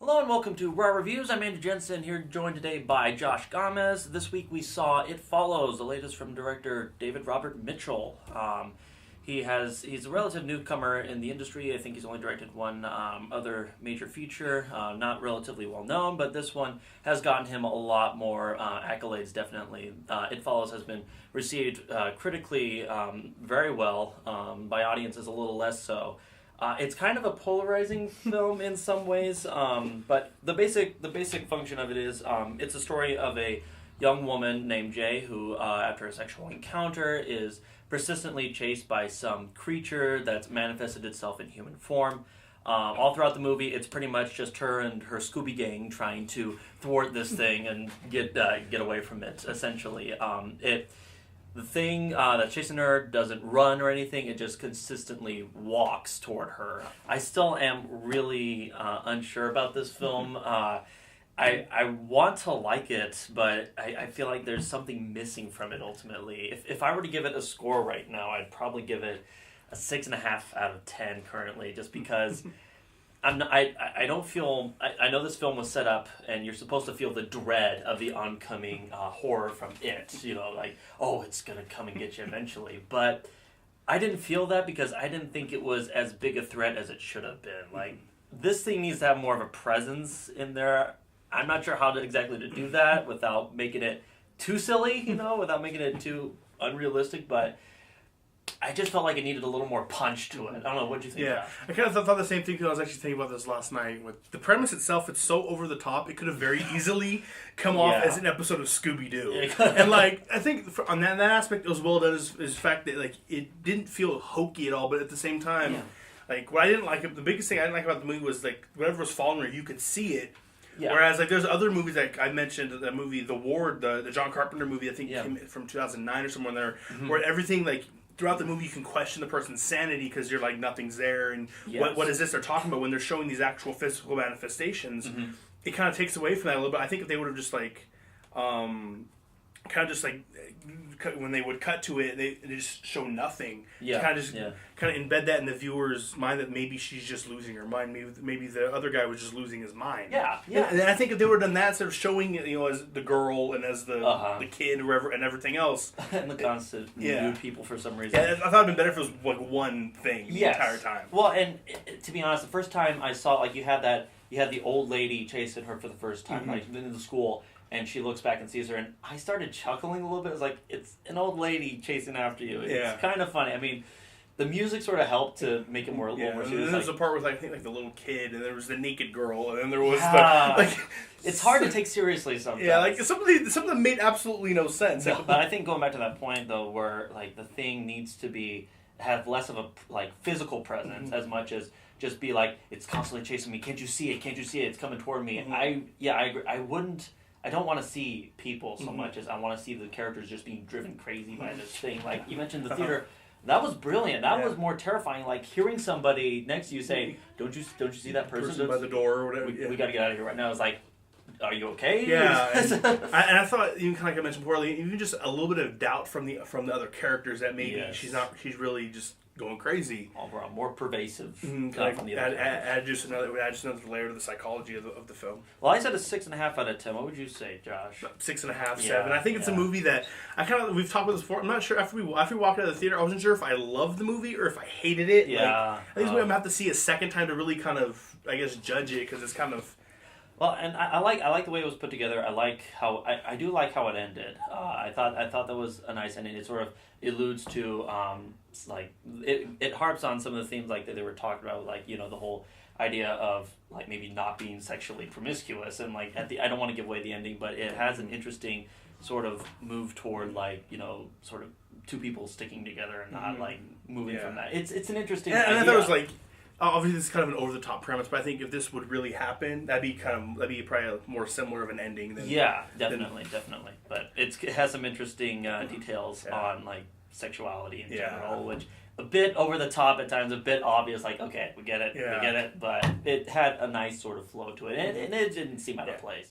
Hello and welcome to Rawr Reviews. I'm Andrew Jenson, here joined today by Josh Gamez. This week we saw It Follows, the latest from director David Robert Mitchell. He's a relative newcomer in the industry. I think he's only directed one other major feature, not relatively well known, but this one has gotten him a lot more accolades, definitely. It Follows has been received critically very well, by audiences a little less so. It's kind of a polarizing film in some ways, but the basic function of it is it's a story of a young woman named Jay who, after a sexual encounter, is persistently chased by some creature that's manifested itself in human form. All throughout the movie, it's pretty much just her and her Scooby gang trying to thwart this thing and get away from it, essentially. The thing that's chasing her doesn't run or anything, it just consistently walks toward her. I still am really unsure about this film. I want to like it, but I feel like there's something missing from it ultimately. If I were to give it a score right now, I'd probably give it a 6.5 out of 10 currently, just because I don't feel... I know this film was set up, and you're supposed to feel the dread of the oncoming horror from it. You know, like, oh, it's going to come and get you eventually. But I didn't feel that because I didn't think it was as big a threat as it should have been. Like, this thing needs to have more of a presence in there. I'm not sure how exactly to do that without making it too silly, you know, without making it too unrealistic, but... I just felt like it needed a little more punch to it. I don't know, what do you think? Yeah, I kind of thought the same thing because I was actually thinking about this last night. With the premise itself, it's so over the top, it could have very easily come off as an episode of Scooby-Doo. And like, I think on that aspect, it was well done is the fact that like it didn't feel hokey at all, but at the same time, like what I didn't like, the biggest thing I didn't like about the movie was like whatever was following her, you could see it. Yeah. Whereas like there's other movies like I mentioned, the movie The Ward, the John Carpenter movie, I think came from 2009 or somewhere there, where everything like. Throughout the movie, you can question the person's sanity because you're like, nothing's there, and what is this they're talking about when they're showing these actual physical manifestations? It kind of takes away from that a little bit. I think if they would have just like, kind of just like, when they would cut to it, they just show nothing. Yeah. Kind of embed that in the viewer's mind that maybe she's just losing her mind. Maybe the other guy was just losing his mind. Yeah. And I think if they would have done that instead of showing it, you know, as the girl and as the kid, whoever, and everything else, and the constant nude people for some reason. Yeah, I thought it'd been better if it was like one thing the entire time. Well, and to be honest, the first time I saw, like, you had the old lady chasing her for the first time, like in the school. And she looks back and sees her, and I started chuckling a little bit. It's like, it's an old lady chasing after you. It's kind of funny. I mean, the music sort of helped to make it a little more serious. And then there's a part with, I think, like the little kid, and there was the naked girl, and then there was the... like. It's hard to take seriously sometimes. Yeah, like, some of them made absolutely no sense. No, but I think going back to that point, though, where, like, the thing needs to have less of a, like, physical presence as much as just be like, it's constantly chasing me. Can't you see it? Can't you see it? It's coming toward me. I agree. I don't want to see people so much as I want to see the characters just being driven crazy by this thing. Like you mentioned the theater, that was brilliant. That was more terrifying. Like hearing somebody next to you say, "Don't you see that person by the door or whatever?" We got to get out of here right now. It's like, are you okay? Yeah. and I thought, even kind of like I mentioned before, even just a little bit of doubt from the other characters that maybe she's really just going crazy. Overall, more pervasive. From the other add just another layer to the psychology of the film. Well, I said a 6.5 out of 10. What would you say, Josh? 6.5, 7. I think it's a movie that we've talked about this before. I'm not sure after we walked out of the theater, I wasn't sure if I loved the movie or if I hated it. Yeah. Like, I think I'm gonna have to see a second time to really kind of, I guess, judge it because it's kind of. Well, and I like the way it was put together. I do like how it ended. I thought that was a nice ending. It sort of alludes to like it harps on some of the themes like that they were talking about, like, you know, the whole idea of like maybe not being sexually promiscuous, and like I don't want to give away the ending, but it has an interesting sort of move toward, like, you know, sort of two people sticking together and not like moving from that. It's an interesting idea. And I thought it was like. Obviously, this is kind of an over-the-top premise, but I think if this would really happen, that'd be probably a more similar of an ending than... Yeah, definitely. But it has some interesting details on, like, sexuality in general, which a bit over the top at times, a bit obvious, like, okay, we get it, but it had a nice sort of flow to it, and it didn't seem out of place.